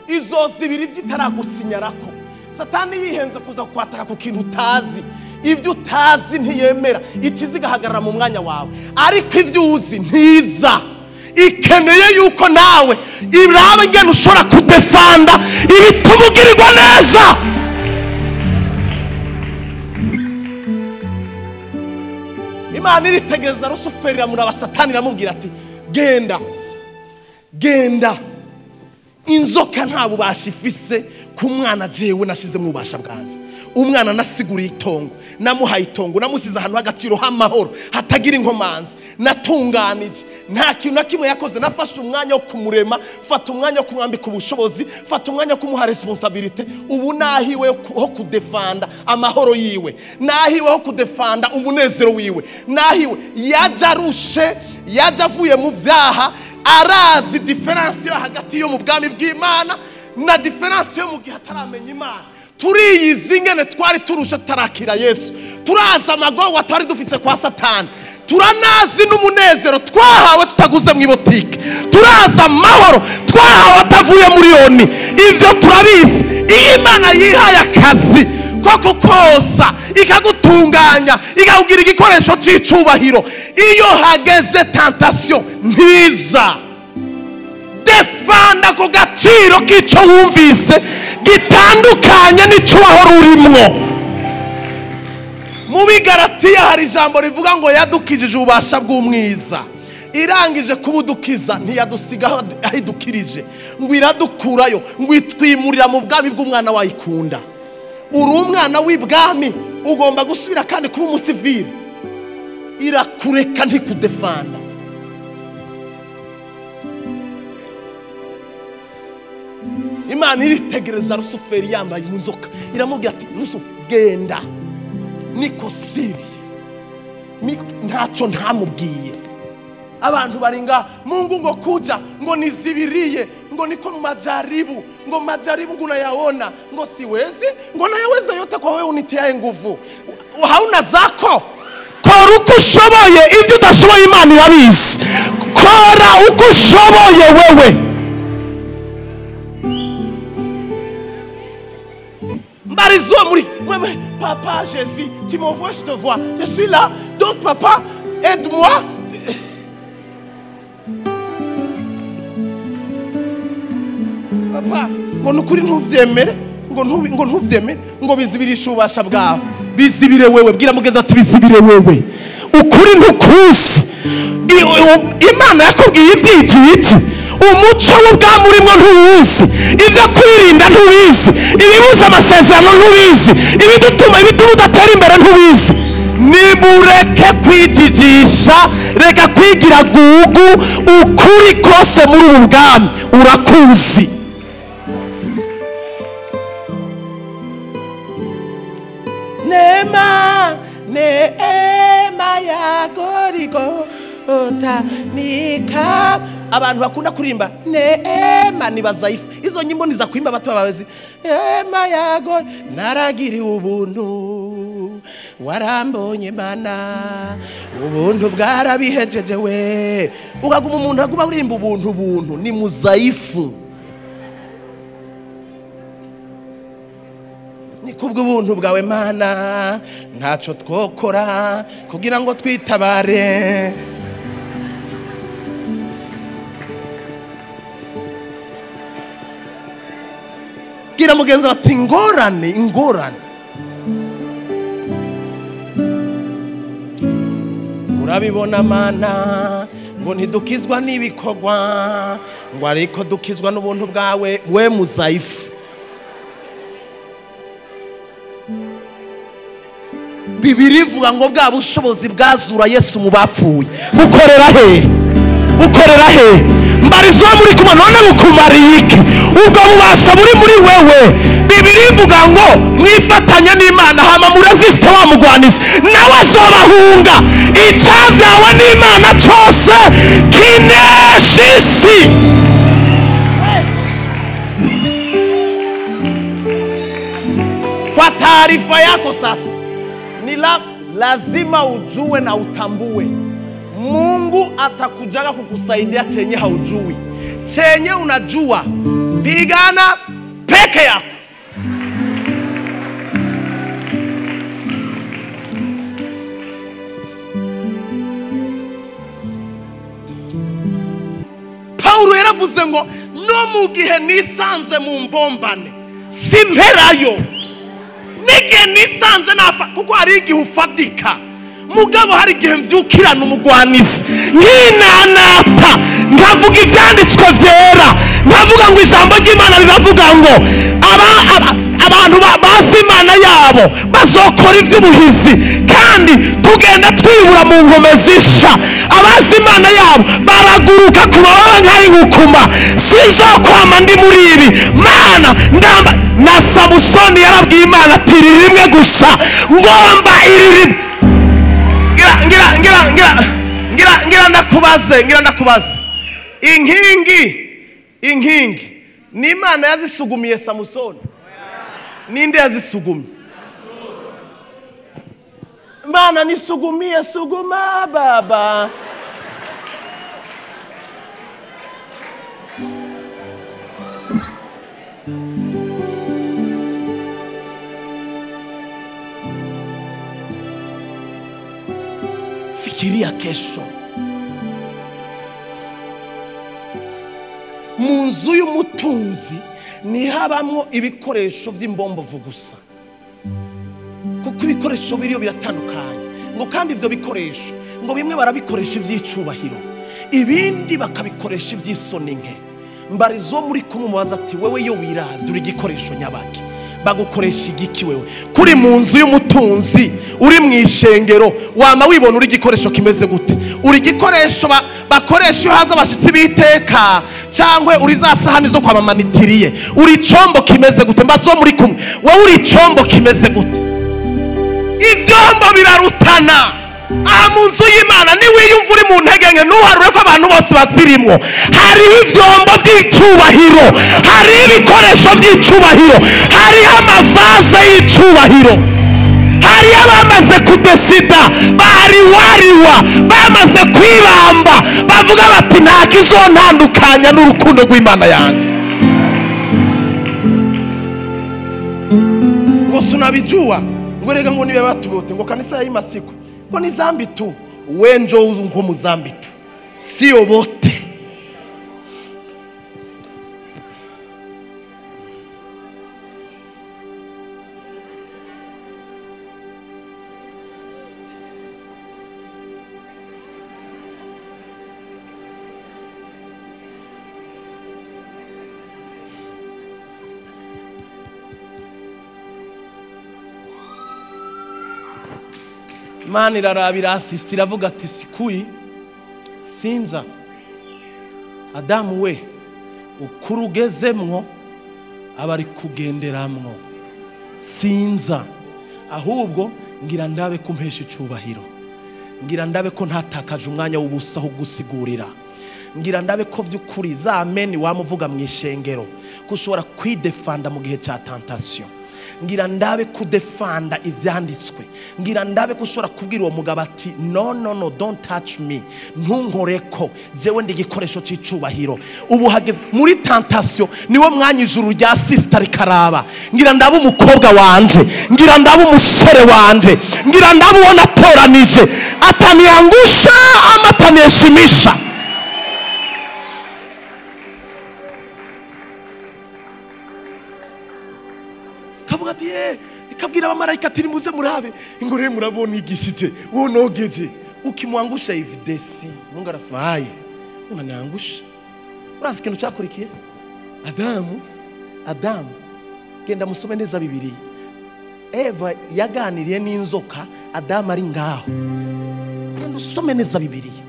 Izozibira ivyo itaragusinyarako. Satani yihenze kuza kwataka ku kintu utazi. Ivyo utazi ntiyemera. Ikizigahagarara mu mwanya wawe. Ariko ivyo uzi ntiza. Ikeneye yuko nawe iraba ingene ushobora kudefanda ibitumugirirwa neza. Imana iritegeza Rusuferi ramura Satani ramubwira ati genda inzoka nta bubasha ifise ku mwana jewe nashize mu bubasha bwanje. umwana nasiguriye itongo, namuhaye itongo, namusize ahantu h'agaciro h'amahoro hatagira inkomanzi, natunganije, nta kintu na kimwe yakoze. Nafashe umwanya wo kumurema, fata umwanya wo kumwambika ubushobozi, fata umwanya wo kumuha responsabilité. Ubu nahiwe ho kudefanda amahoro yiwe, nahiwe ho kudefanda umunezero wiwe, nahiwe yaja arushe, yaja avuye mu vyaha, arazi difference yo hagati yo mu bwami bw'Imana na difference yo mu gihe ataramenya Imana. Turiyizi ingene twari turusha tarakira Yesu, turaza amagorwa twari dufise kwa Satani, turanazi n'umunezero twahawe tutaguze mu ibotike, turaza amahoro twahawe atavuye muri yoni. Ivyo turabizi. Iyo Imana yihaye akazi ko kukosa, ikagutunganya, ikakugira igikoresho c'icubahiro, iyo hageze tentation ntiza. Defanda ko gaciro k'ico wumvise gitandukanye n'ico wahora urimwo. Mu Bigalatiya hari ijambo rivuga ngo yadukijije ububasha bw'umwiza. Irangije kubudukiza ntiyadusigaho ahidukirije, ngo iradukurayo, ngo itwimurira mu bwami bw'umwana wayikunda. Uri umwana w'ibwami, ugomba gusubira kandi kuba umusivile. Irakureka ntikudefanda. Imana iritegereza Rusuferi yambaye inzoka, iramubwira ati Rusufu genda. Niko sibi, ntaco ntamubwiye. Abantu baringa Mungu ngo kuja ngo nizibiriye, ngo niko majaribu, ngo majaribu ngo unayaona, ngo siwezi, ngo nayaweza yote kwa wewe unitia nguvu. Hauna zako. Kora uko ushoboye, ivyo udashoboye Imana irabizi. Kora uko ushoboye wewe. Mbarizo muri papa Jésus, tu me vois, je te vois, je suis là, donc papa aide-moi. Papa ngo nukuri ntuvyemere, ngo ntuvyemere, ngo bizibirisha ubasha bwawe. Bizibire wewe, bwira mugenzi ati bizibire wewe. Ukuri ntukuzi. Imana yakubwiye ivy'iki umuco w'ubwami urimo ntuwuzi, ivyo kwirinda ntubizi, ibibuza amasezerano ntubizi, ibidutuma udatera imbere ntubizi. Nimureke kwijijisha, reka kwigira gugu. Ukuri kose muri ubu bwami urakuzi. Neema ya gorigo nika. Abantu bakunda kurimba neema ni bazaifu. Izo nyimbo niza kuimba batu babawezi. Neema yago naragiri ubuntu, warambonye Mana, ubuntu bwarabihejeje we. Ukaguma umuntu aguma kurimba ubuntu ni muzaifu. Ni kubwo ubuntu bwawe Mana ntaco twokora kugira ngo twitabare. Gira mugenzi ati ingorane. Urabibona Mana ngo ntidukizwa n'ibikorwa, ngo ariko dukizwa n'ubuntu bwawe we muzaifu. Bibiri ivuga ngo bwa bushobozi bwazura Yesu mu bapfuye bukorera he? Mbarizo muri kumwe none bukumariye iki? Ubwo bubasha muri wewe. Bibiri ivuga ngo mwifatanye n'Imana hama muresiste wa mugwanizi nawe azobahunga. Icavyawe n'Imana cyose kinesha isi. Kwa taarifa yako sasa, ni lazima ujue na utambue Mungu atakujaga kukusaidia chenye haujui. Chenye unajua pigana peke yako. Paulo yaravuze ngo no mu gihe nisanze mu mbombane simperayo. Nige nisanze nafa kuko hari igihe ufatika, mugabo hari igihe mvyukirana umugwanizi nkinanata nkavuga ivyanditswe vyera, nkavuga ngo ijambo ry'Imana riravuga ngo abantu bazi Imana yabo bazokora iby'ubuhizi kandi tugenda twibura mu nkome zisha. Abazi Imana yabo baraguruka ku mababa nk'ari gukuma. Sinzokwama ndi muri ibi Mana ndamba. Na Samusoni yarabwiye Imana ati rimwe gusa ngomba iri ngira ndakubaze inkingi ni Imana yazisugumiye Samusoni? Ninde yazisugumye? Imana nisugumie, suguma baba. Fikiria kesho. Mu nzu y'umutunzi ntihabamwo ibikoresho by'imbombovu gusa, kuko ibikoresho biriyo biratandukanye. Ngo kandi ivyo bikoresho ngo bimwe barabikoresha ivy'icubahiro, ibindi bakabikoresha ivy'isoni nke. Mbarizo muri kumubaza ati wewe yo wiravye uri igikoresho nyabaki? Bagukoresha igiki wewe? Kuri mu nzu y'umutunzi uri mu ishengero wama wibona uri igikoresho kimeze gute? Uri igikoresho bakoresha iyo haza abashitsi biteka, cyangwa uri za sahani zo kwamamanitiriye? Uri icombo kimeze gute? Mbazo muri kumwe, wowe uri icombo kimeze gute? Ivyombo birarutana. Aha mu nzu y'Imana ni wiyumva uri mu ntege nke ntuharure ko abantu bose bazirimwo. Hariho ivyombo vy'icubahiro, hariho ibikoresho vy'icubahiro, hariho amavaze y'icubahiro, hariho abamaze kudesida bariwariwa, bamaze kwibamba, bavuga bati nta kizontandukanya n'urukundo rw'Imana yanje. Ngo sunabijua ngo rega ngo nibe batubote ngo kanisa y'imasiku ngo ni zambi tu, wenjo ngo muzambi tu sio bote. Imana irarabira asisi iravuga ati sikui sinza Adamu we ukurugezemwo abari kugenderamwo sinza, ahubwo ngira ndabe kumpesha icubahiro, ngira ndabe ko ntatakaje umwanya w'ubusa ho gusigurira, ngira ndabe ko vy'ukuri za ameni wamuvuga mu ishengero kushobora kwidefanda mu gihe cya tentation, ngira ndabe kudefanda ivyanditswe, ngira ndabe kushobora kubwira uwo mugabo ati no don't touch me, ntunkoreko jewe ndi igikoresho c'icubahiro. Ubu hageze muri tentation niwo mwanya ijuru rya sister rikaraba, ngira ndabe umukobwa wanje, ngira ndabe umusore wanje, ngira ndabe uwo natoranije, ataniangusha ama ataniheshimisha. Kavuga ati ikabwira abamarayika ati nimuze murabe ingorere murabona igishije wo nogeje ukimwangusha evidence. Mungu arasema hayi unaniangusha. Urazi ikintu cyakurikiye? Adamu genda musome neza Bibiliya. Eva yaganiriye n'inzoka, Adamu ari ngaho. Genda usome neza Bibiliya.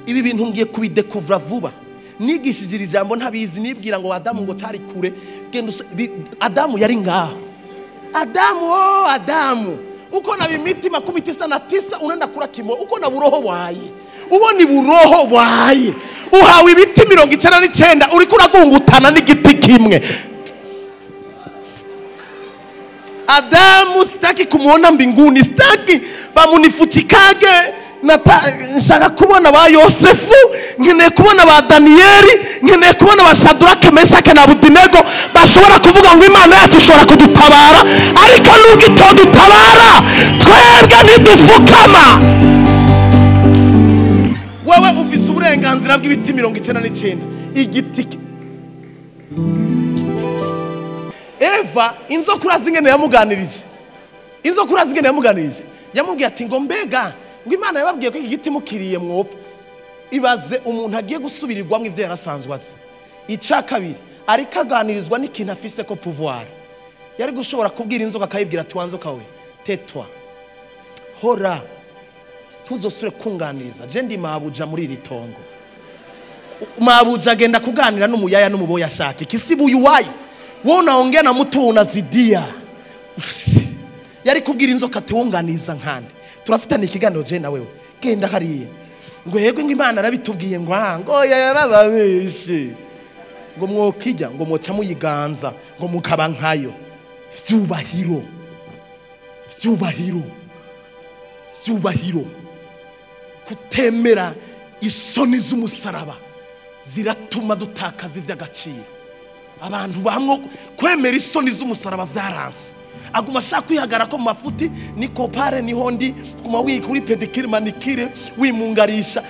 Ibi bintu ngiye kubidekuvura vuba. Nigishije ijambo ntabizi nibwira ngo Adamu ngo cyari kure. Genda Adamu yari ngaho. Adamu uko na bimitima 19 unaenda kura kimo uko na buroho waye uboni buroho waye uhawe ibiti 99 uri kuragungutana n'igiti kimwe. Adamu sitaki kumuona mbinguni, sitaki bamunifuchikage. Nshaka kubona ba Yosefu, nkeneye kubona ba Daniyeli, nkeneye kubona ba Shadrake, Meshake na Abedenego bashobora kuvuga ngo Imana yacu ishobora kudutabara, ariko nubwo itodutabara twebwe ntidufukama. Wewe ufise uburenganzira bw'ibiti 99 igiti. Eva inzokura zingene yamuganirije, yamubwiye ati ngo mbega ngo Imana yababwiye ko iki giti mukiriye mwopfa. Ibaze umuntu agiye gusubirirwamo ivyo yarasanzwe azi. Icya kabiri ariko aganirizwa n'ikintu afise ko pouvoir. yari gushobora kubwira inzoka akayibwira ati wanzoka we tetwa hora ntuzosure kunganiriza je ndi mabuja muri iri tongo. Mabuja agenda kuganira n'umuyaya n'umuboya ashaka ikisibuyu wayi wona ongea na mtu unazidia. Yari kubwira inzoka ati wunganiza nkande turafitana ikiganiro je na wewe genda hariye ngo yego ngo Imana arabitubwiye ngo yarababeshe ngo mwokijya ngo moca muyiganza ngo mukaba nkayo. Vyubahiro kutemera isoni z'umusaraba ziratuma dutakaza ivy'agaciro. Abantu bamwe kwemera isoni z'umusaraba vyaranse aguma ashaka kwihagara ko mu mafuti ni kopare ni hondi kuma wiki kuri pedicure manicure wimungarisha.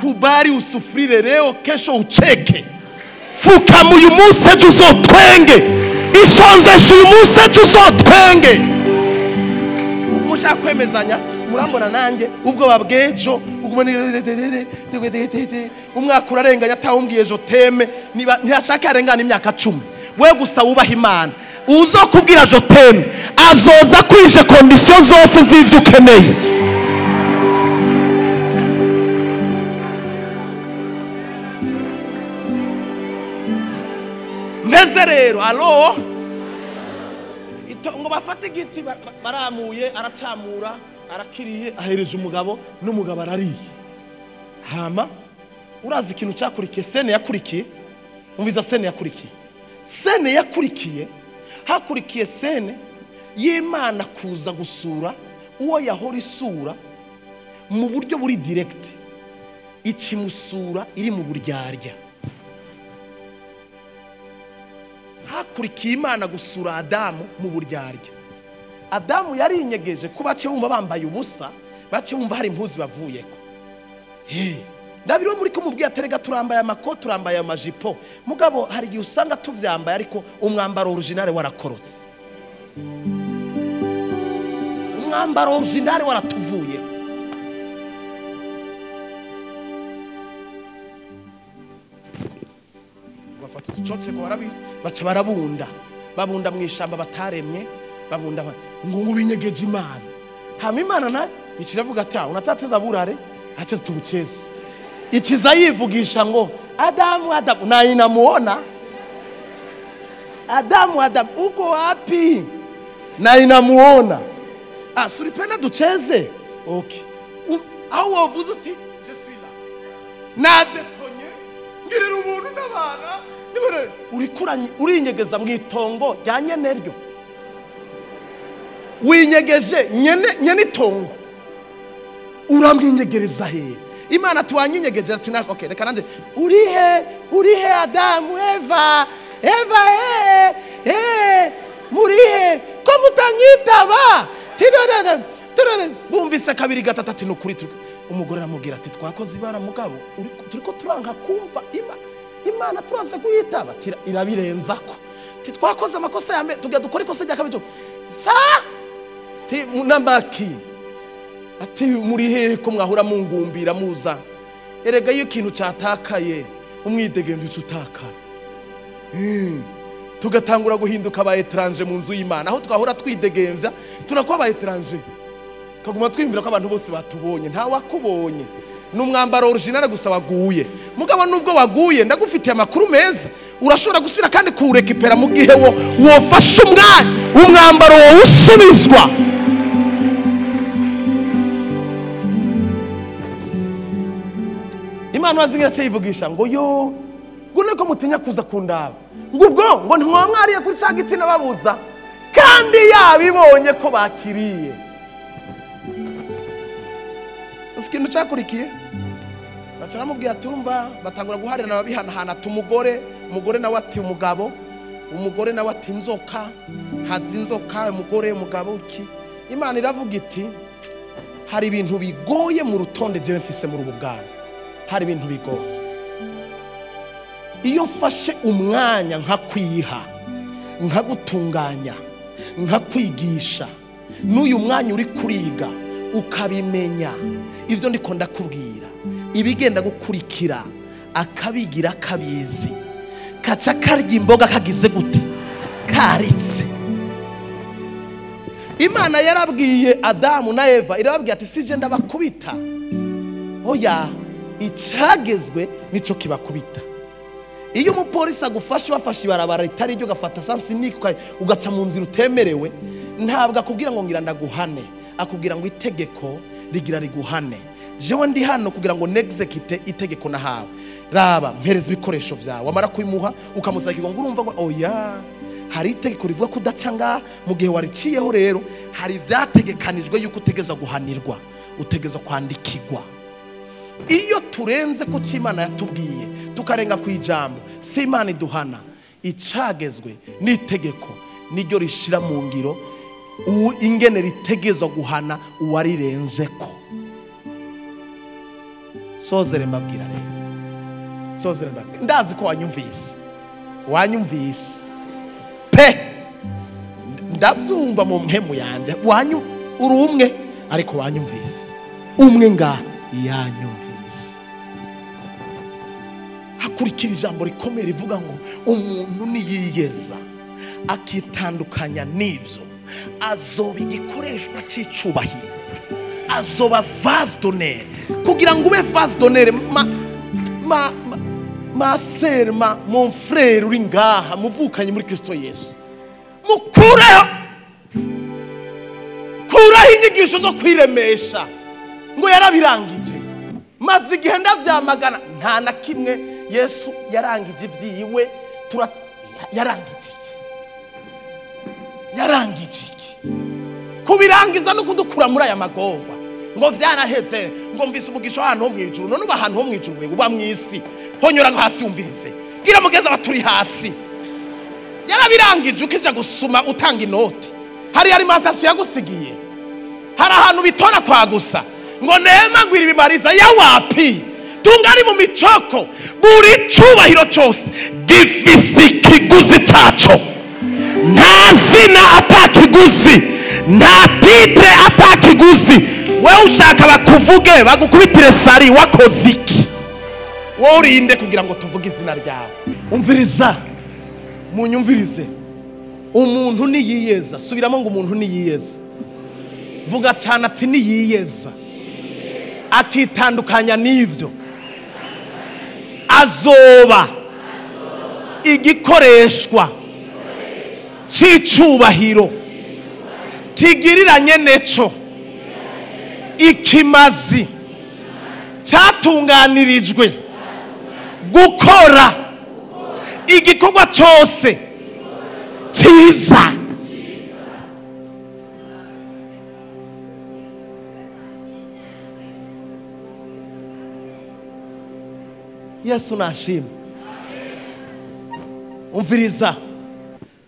Kubari usufrire leo kesho ucheke. Fuka uyu munsi ejo uzotwenge. Isonzesha uyu munsi ejo uzotwenge. Mushaka kwemezanya murambona nanjye ubwo babwejo umwaka urarenganya atawumbwiye ejo teme ntiyashaka yarengana imyaka 10 we gusa wubaha Imana uzokubwira ejo teme azoza kwije condition zose z'ivyo ukeneye. Neze rero alo ngo bafate igiti baramuye aracamura arakiriye ahereje umugabo n'umugabo arariye. Hama urazi ikintu cyakurikiye sene yakurikiye umviza sene yakurikiye hakurikiye sene y'Imana kuza gusura uwo yahora isura mu buryo buri direct ikimusura iri mu buryarya. Hakurikiye Imana gusura Adamu mu buryarya. Adamu yari inyegeje kuba bace bumva bambaye ubusa bace bumva hari impuzi bavuyeko. Ndabiro muri ko mubwiye aterega turambaye amakoti turambaye amajipo mugabo hari gihe usanga tuvyambaye ariko umwambaro original warakorotse. Umwambaro original waratuvuye. Bafata tucoce ko barabise baca babunda mu ishamba bataremye babunda ngo binyegeje Imana. Hama Imana na ikiravuga ati unatatuza burare acha tubucheze. Ikiza yivugisha ngo Adamu na inamuona Adamu uko wapi na inamuona suripenda ducheze okay au wavuze uti je suis là nadekonye ngirira ubuntu n'abana nibere urikuranye urinyegeza mu itongo ryanye neryo winyegeje nyene itongo urambwinyegereza he. Imana tuwanyinyegeje ati nako okay reka nanje urihe Adamu Eva murihe ko mutanyitaba bumvise kabiri gatatu n'ukuri umugore aramubwira ati twakoze ibara mugabo turiko turanka kumva Imana turaze kuyitaba irabirenzako titwakoze amakosa yambe tujya dukora ikosa rya kabiri munambaki ati muri hehe ko mwahura mungumbira muza erega iyo ikintu cyatakaye umwidegemvye tutakara tugatangura guhinduka aba étranger mu nzu y'Imana aho twahora twidegemvya tunakuba aba étranger kaguma twimvira ko abantu bose batubonye nta wakubonye n'umwambaro original gusa waguye mugabo nubwo waguye ndagufitiye amakuru meza urashobora gusubira kandi kurekipera mu gihe wofashe umwambaro wo usubizwa. Imana wazingira cyivugisha ngo yo gune ko mutinya kuza kundaba ngo ntimwamwariye kuri cya giti nababuza kandi yabibonye ko bakiriye. Ikintu cyakurikiye bacara mubwiye atumva batangura guharira nababihanahana umugore nawe ati umugore nawe ati inzoka hazi inzoka umugabo uki. Imana iravuga iti hari ibintu bigoye mu rutonde je mfise mu rubugana. Hari ibintu bigoye iyo mfashe umwanya nkakwiha nkagutunganya nkakwigisha n'uyu mwanya uri kuriga ukabimenya ivyo ndiko ndakubwira ibigenda gukurikira akabigira kabizi kaca karya imboga kagize gute karitse. Imana yarabwiye Adamu na Eva, irababwiye ati sije ndabakubita, oya icagezwe nico kibakubita. Iyo umupolisi agufashe wafashe ibarabara ritari ryo gafata sansiniki ugaca mu nzira utemerewe, ntabwo akubwira ngo ngira ndaguhane, akubwira ngo itegeko rigira riguhane. Jewe ndi hano kugira ngo nexecute itegeko nahawe. Raba mpereza ibikoresho vyawe, amara kwimuha ukamusakirwa ngo urumva ngo oya hari itegeko rivuga ko udacanga mu gihe wariciyeho. Rero hari vyategekanijwe yuko utegeza guhanirwa, utegeza kwandikirwa. Iyo turenze ku Imana yatubwiye tukarenga ku ijambo, si Imana iduhana, icagezwe n'itegeko niryo rishira mu ngiro ingene ritegezwa guhana uwarirenzeko. Sozere mbabwira rero, sozere mbabwira, ndazi ko wanyumvise pe, ndavyumva mu mpemu yanje, uri umwe ariko wanyumvise, umwe nga yanyumvise. Hakurikira ijambo rikomeye rivuga ngo umuntu niyiyeza akitandukanya n'ivyo, azoba igikoreshwa c'icubahiro, azoba vase d'honneur. Kugira ngo ube vase d'honneur, ma sœur, mon frère uri ngaha muvukanye muri Kristo Yesu, kuraho inyigisho zo kwiremesha ngo yarabirangije, maze igihe ndavyamagana nta na kimwe Yesu yarangije ivyiwe. Yarangije kubirangiza no kudukura muri aya magorwa ngo vyanaheze, ngo mvise umugisho ahantu ho mwijuru. None uba ahantu ho mwijuru we uba mwisi, honyora ngo hasi umvirize, bwira mugeza baturi hasi. Yarabirangije, ukija gusuma utanga inoti, hari alimentation yagusigiye, hari ahantu bitora kwa gusa ngo nema ngwira ibimariza ya wapi. Tungari mu micoko, buri cubahiro cyose gifise ikiguzi caco. Nta zina atakiguzi, nta titre atakiguzi. Wewe ushaka bakuvuge bagukubitire sari, wakoze iki? Wowe urinde kugira ngo tuvuge izina ryawe. Umviriza, munyumvirize. Umuntu niyiyeza, subiramo ngo umuntu niyiyeza. Vuga cyane ati niyiyeza akitandukanya n'ivyo, azoba igikoreshwa c'icubahiro kigiriranye neco, ikimazi cyatunganirijwe gukora igikorwa cyose cyiza. Yesu nashimwe. Umviriza,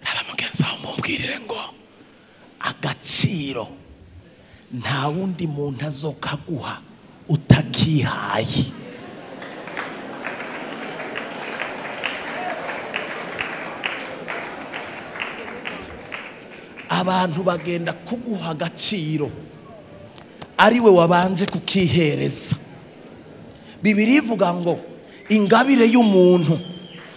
raba mugenzi wawe mumbwirire ngo agaciro nta wundi muntu azokaguha utakihaye. Abantu bagenda kuguha agaciro ariwe wabanje kukihereza. Bibiri ivuga ngo ingabire y'umuntu.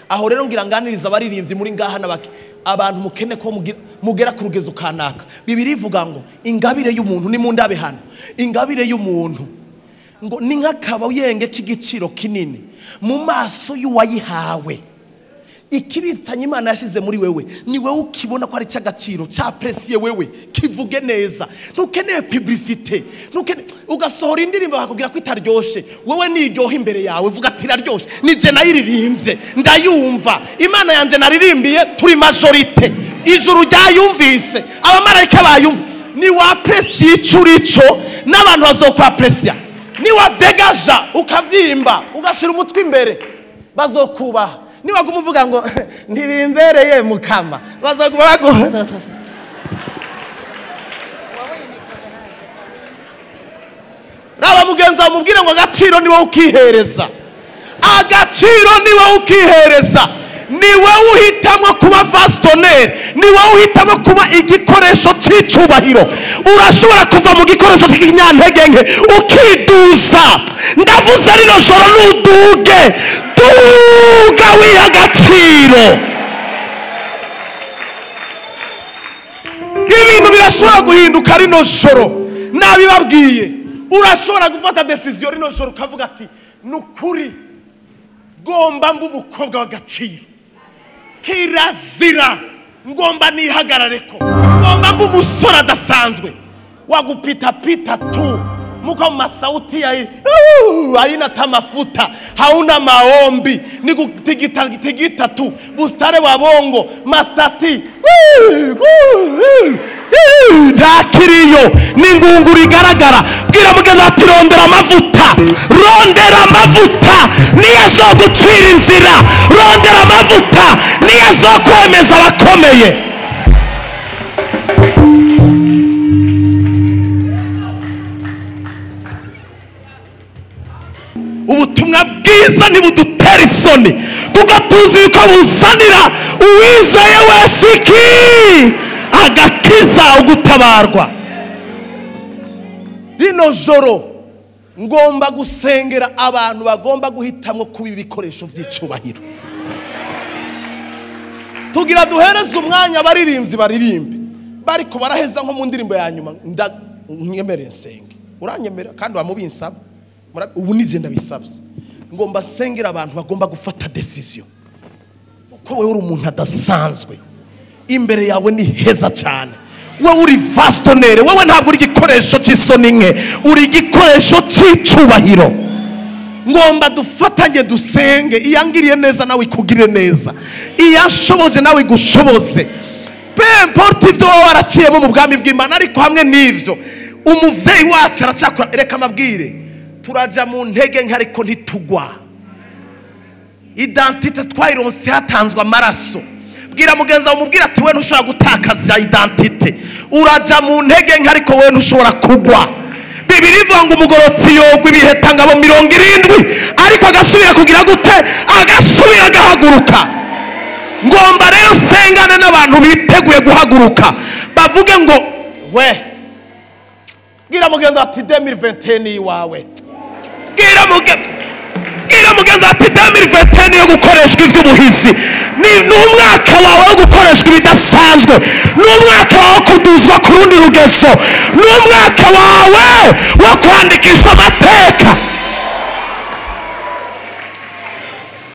Aho rero ngira nganiriza abaririmbyi muri ngaha nabaki abantu mukene ko mugera ku rugezo kanaka. Bibiri ivuga ngo ingabire y'umuntu ni mu ndabe hano. Ingabire y'umuntu ngo ni nk'akabuyenge k'igiciro kinini mu maso y'uwayihawe. Ikibitsanya Imana yashize muri wewe ni wewe ukibona ko ari cy'agaciro cyapresiye wewe, kivuge neza. Ntukeneye publicité, ugasohora indirimbo bakubwira ko itaryoshe, wewe niryoha imbere yawe vuga ati iraryoshe, nije nayiririmbye ndayumva, Imana yanje naririmbiye turi majorité, ijuru ryayumvise, abamarayika bayumva. Ni wapresiye icurico n'abantu bazokwapresia, ni wadegaja ukavyimba ugashira umutwe imbere bazokubaha. Ni waguma uvuga ngo ntibimbereye mukama bazaguma baguha. Raba mugenza umubwire ngo agaciro ni wowe ukihereza, agaciro ni wowe ukihereza, ni wowe uhitamo kuba vase d'honneur, ni wowe uhitamo kuba igikoresho c'icubahiro. Urashobora kuva mu gikoresho cy'inyantege nke ukiduza. Ndavuze rino joro nuduge, duga wiha agaciro. urashobora guhinduka rino joro nabibabwiye urashobora gufata decision rino joro ukavuga ati nukuri ngomba mba umukobwa w'agaciro kirazira ngomba nihagarareko ngomba mba umusore adasanzwe wagupitapita tu muka masauti ya haina tamafuta hauna maombi ni kutigita tu bustare wa bongo mastati ndakiriyo ni ngunguru igaragara bwira mugeza ati rondera amavuta niyo zo gucira inzira rondera amavuta niyo zo kwemeza abakomeye. Ubutumwa bwiza ntibudutera isoni kuko tuzi ko buzanira uwizeye wese iki agakiza ugutabarwa. Rino joro ngomba gusengera abantu bagomba guhitamwo kuba ibikoresho by'icubahiro. Tugira duhereze umwanya baririmbyi baririmbe bariko baraheza nko mu ndirimbo ya nyuma nyemereye nsenge uranyemera kandi wamubinsaba ubu nije ndabisabye ngomba sengera abantu bagomba gufata decision uko wewe uri umuntu adasanzwe imbere yawe ni heza cyane wewe uri vastonere wewe ntabwo uri igikoresho cy'isoni nke uri igikoresho cy'icubahiro. Ngomba dufatanye dusenge iyangiriye neza nawe ikugire neza iyashoboje nawe igushoboze pe importe ivyo waraciyemo mu bwami bw'Imana ariko hamwe n'ivyo umuvyeyi wacu aracakora reka amabwire turaja mu ntege nke ariko ntitugwa. Identite twayironse hatanzwe amaraso bwira mugenza umubwira ati we ntushobora gutakaza identite uraja mu ntege nke ariko we ntushobora kugwa. Bibiri ivuga ngo umugorotsi yogwa ibiheta ngabo 70 ariko agasubira kugira gute agasubira agahaguruka. Ngomba rero sengana n'abantu biteguye guhaguruka bavuge ngo we bwira mugenza ati 2021 wawe bwira mugenza ati 2021 yo gukoreshwa ivy'ubuhizi ni umwaka wawe wo gukoreshwa ibidasanzwe n'umwaka wawe kuduzwa ku rundi rugeso n'umwaka wawe wo kwandikisha amateka